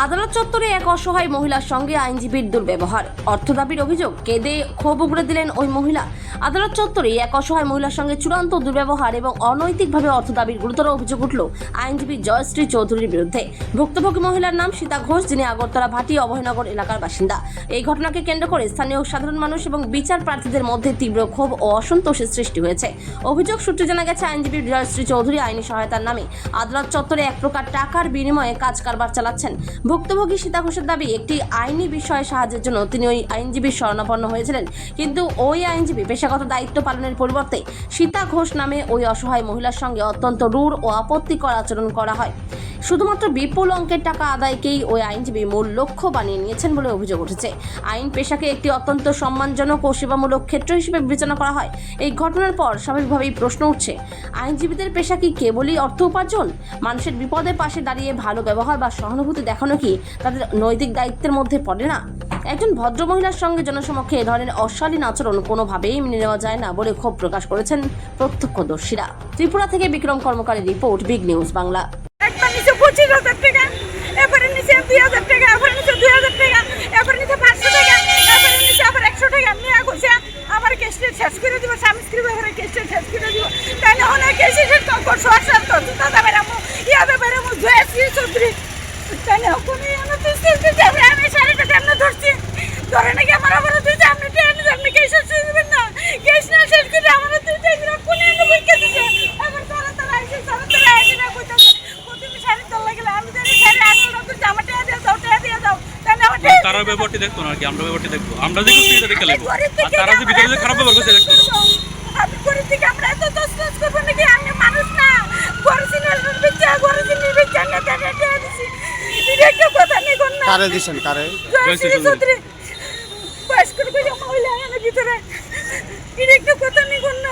আদালত চত্বরে এক অসহায় মহিলার সঙ্গে আইনজীবীর দুর্ব্যবহার, অর্থ দাবির অভিযোগ, কেঁদে ক্ষোভ উগড়ে দিলেন ওই মহিলা। আদালত চত্বরে এক অসহায় মহিলার সঙ্গে চূড়ান্ত দুর্ব্যবহার এবং অনৈতিকভাবে অর্থ দাবির গুরুতর অভিযোগ উঠল আইনজীবী জয়শ্রী চৌধুরীর বিরুদ্ধে। ভুক্তভোগী মহিলার নাম সীতা ঘোষ, যিনি আগরতলা ভাটি অভয়নগর এলাকার বাসিন্দা। এই ঘটনাকে কেন্দ্র করে স্থানীয় সাধারণ মানুষ এবং বিচার প্রার্থীদের মধ্যে তীব্র ক্ষোভ ও অসন্তোষের সৃষ্টি হয়েছে। অভিযোগ সূত্রে জানা গেছে, আইনজীবী জয়শ্রী চৌধুরী আইনি সহায়তার নামে আদালত চত্বরে এক প্রকার টাকার বিনিময়ে কাজ কারবার চালাচ্ছেন। ভুক্তভোগী সীতা ঘোষের দাবি, একটি আইনি বিষয়ে সাহায্যের জন্য তিনি ওই আইনজীবীর শরণাপন্ন হয়েছিলেন, কিন্তু ওই আইনজীবী পেশাগত দায়িত্ব পালনের পরিবর্তে সীতা ঘোষ নামে ওই অসহায় মহিলার সঙ্গে অত্যন্ত রূঢ় ও আপত্তিকর আচরণ করা হয়। শুধুমাত্র বিপুল অঙ্কের টাকা আদায়কেই ওই আইনজীবী মূল লক্ষ্য বানিয়ে নিয়েছেন বলে অভিযোগ উঠেছে। আইন পেশাকে একটি অত্যন্ত সম্মানজনক ও সেবামূলক ক্ষেত্র হিসেবে বিবেচনা করা হয়। এই ঘটনার পর স্বাভাবিকভাবেই প্রশ্ন উঠছে, আইনজীবীদের পেশা কি কেবলই অর্থ উপার্জন? মানুষের বিপদে পাশে দাঁড়িয়ে ভালো ব্যবহার বা সহানুভূতি দেখানো কি তাদের নৈতিক দায়িত্বের মধ্যে পড়ে না? একজন ভদ্রমহিলার সঙ্গে জনসমক্ষে এ ধরনের অশালীন আচরণ কোনোভাবেই মেনে নেওয়া যায় না বলে ক্ষোভ প্রকাশ করেছেন প্রত্যক্ষদর্শীরা। ত্রিপুরা থেকে বিক্রম কর্মকারের রিপোর্ট, বিগ নিউজ বাংলা। একবার নিচে 25,000 টাকা, এরপরে নিচে 2,000 টাকা, এরপরে নিচে 2,000 টাকা, এরপরে নিচে 500 টাকা, এরপরে নিচে আবার 100 টাকা। আমি কইছি আমার কেসটা শেষ করে দিব, স্বামী স্ত্রী ব্যাপারে কেসটা শেষ করে দিব। তাই না অনেক কেসে শেষ করবো, সরকার তো দাদা বেরামো ইয়াদা বেরামো জয়শ্রী চৌধুরী। তাই না কোনো আমি বুঝতে যাবে, আমি শাড়িটা কেমন ধরছি ধরে নাকি আমার আবার দুইটা আপনি ট্রেন আপনি কেস শেষ করে দেবেন না, কেস না শেষ করে আমার দুইটা এগুলো কোনে এনে বইকে দিছে। আমার তারা আইসে আইসে না কইতাছে তারা ব্যাপারটি দেখতো না আর কি, আমরা ব্যাপারটি দেখবো, আমরা যে করছি এটা দেখতে লাগবো। আর তারা যে ভিতরে যে খারাপ ব্যবহার করছে দেখতো না। আমি করে থেকে আমরা এত দোষ করবো নাকি? আমি মানুষ না, অরিজিনাল বিচ্ছা অরিজিনাল বিচ্ছা না টাকা দিয়ে দিছি। এটা একটা কথা নেই কোন না। কারে দিছেন কারে? জয়শ্রী চৌধুরী বয়স্ক করে মহিলা এর ভিতরে। এটা একটা কথা নেই কোন না।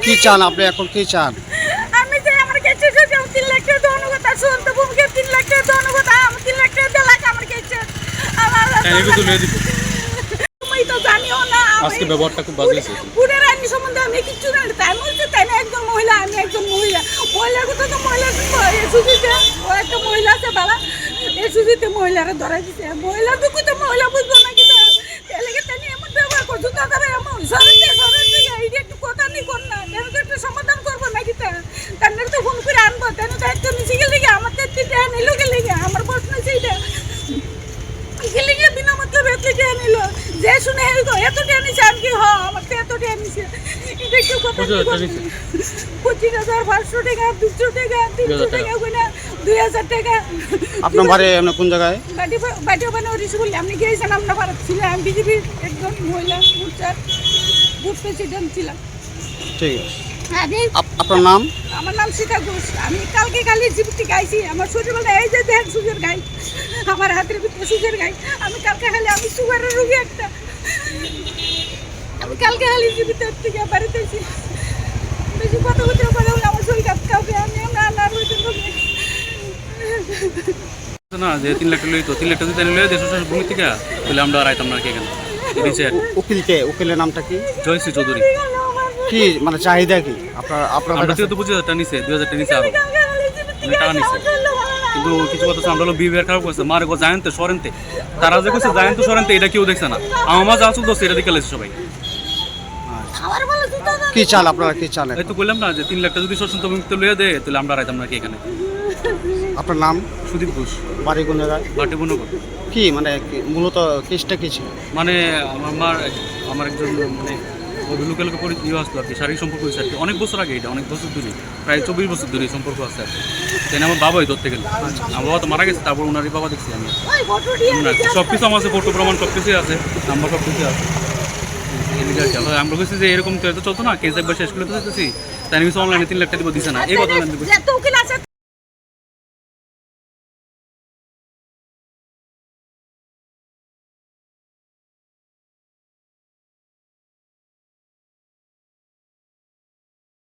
কি চান আপনি এখন, কি চান? আমি যে আমার কাছে যে 3 লাখ টাকা দেওয়ার কথা শুনতে ভূমিকে 3 লাখ টাকা দেওয়ার কথা, আমি 3 লাখ টাকা দিলাম আমার কাছে। আমার এগুলো তো লয়ে দিব। তুমি তো জানিও না আজকে ব্যবহারটা খুব বাজে হয়েছে। পুরের আইনি সম্বন্ধে আমি কিছু জানি না। তাই বলছে তাই না, একজন মহিলা, আমি একজন মহিলা। মহিলার কথা তো মহিলার সুজিতে ও একটা মহিলা আছে বাবা, এই সুজিতে মহিলারা ধরাই দিচ্ছে। মহিলা দুঃখ তো মহিলা বুঝবো না কিন্তু এলাকা তাই এমন ব্যবহার করছো দাদা এমন সরতে এইটা একটু কথা নেই কর না, কেন তো একটু সমাধান করবো নাকি? তার তো ফোন করে আনবো, তেন দায়িত্ব নিচে গেলে আমার দায়িত্ব নিল গেলে আমার প্রশ্ন সেইটা গেলে গিয়ে বিনা মতলব এত টেয়া নিল যে শুনে এত টেয়া নিছে। আমি কি আমার তো এত টেয়া নিছে, এটা একটু কথা 25,500 টাকা, 200 টাকা, 300 টাকা, 2,000 টাকা। আপনার বাড়ি এমন কোন জায়গায়? বাটি ওখানে ওরিশ বললে আপনি গিয়েছেন, আমরা ভারত ছিলাম, আমি বিজেপির একজন মহিলা বুথ প্রেসিডেন্ট ছিলাম। ঠিক আছে, আপনার নাম? আমার নাম সীতা ঘোষ। আমি কালকে খালি জীবিত গাইছি, আমার শরীর বলতে এই যে দেখেন সুগের গাই, আমার হাতের ভিতরে সুগের গাই। আমি কালকে খালি, আমি সুগারের রোগী একটা, আমি কালকে খালি জীবিত থেকে বাড়িতে বেশি কথা বলতে পারে বলে আমার শরীর কাউকে আমি রান্নার হইতে না যে 3 লাখ টাকা লইতো, 3 লাখ টাকা যদি লইয়া দেশ ভূমি থেকে তাহলে আমরা আর আইতাম না আর কি এখানে। উকিলকে, উকিলের নামটা কি? জয়শ্রী চৌধুরী। কি মানে চাহিদা কি আপনার? আমরা তো 25,000 টাকা নিছে, 2,000 টাকা নিছে, আরো টাকা নিছে। কিন্তু কিছু কথা আমরা হলো বিহেভিয়ার খারাপ করছে, মারে গো জায়ন্তে সরেন্তে, তারা যে কইছে জায়ন্তে সরেন্তে এটা কেউ দেখছে না। আমার মা যা আসল দোষ এটা দেখে লেছে সবাই। কি চান আপনারা, কি চান? এই তো বললাম না যে 3 লাখ টাকা যদি সরসন্ত মুক্ত লইয়া দেয় তাহলে আমরা আইতাম না কি এখানে। আপনার নাম? সুদীপ ঘোষ, বাড়ি কোন জায়গায়? বাটে বনগর। কি মানে মূলত কেসটা কি ছিল? মানে আমার একজন মানে লোকের উপর ইয়ে আসলো আর কি, শারীরিক সম্পর্ক হয়েছে আর কি, অনেক বছর আগে, এটা অনেক বছর ধরে, প্রায় 24 বছর ধরে সম্পর্ক আছে আর কি। তাই আমার বাবাই ধরতে গেল, আমার বাবা তো মারা গেছে, তারপর ওনারই বাবা দেখছি আমি। সব কিছু আমার আছে, ফটো প্রমাণ সব কিছুই আছে, নাম্বার সব কিছুই আছে। আমরা বলছি যে এরকম তো চলতো না, কেস একবার শেষ করে তো যেতেছি, তাই কিছু অনলাইনে 3 লাখ টাকা দিছে না, এই কথা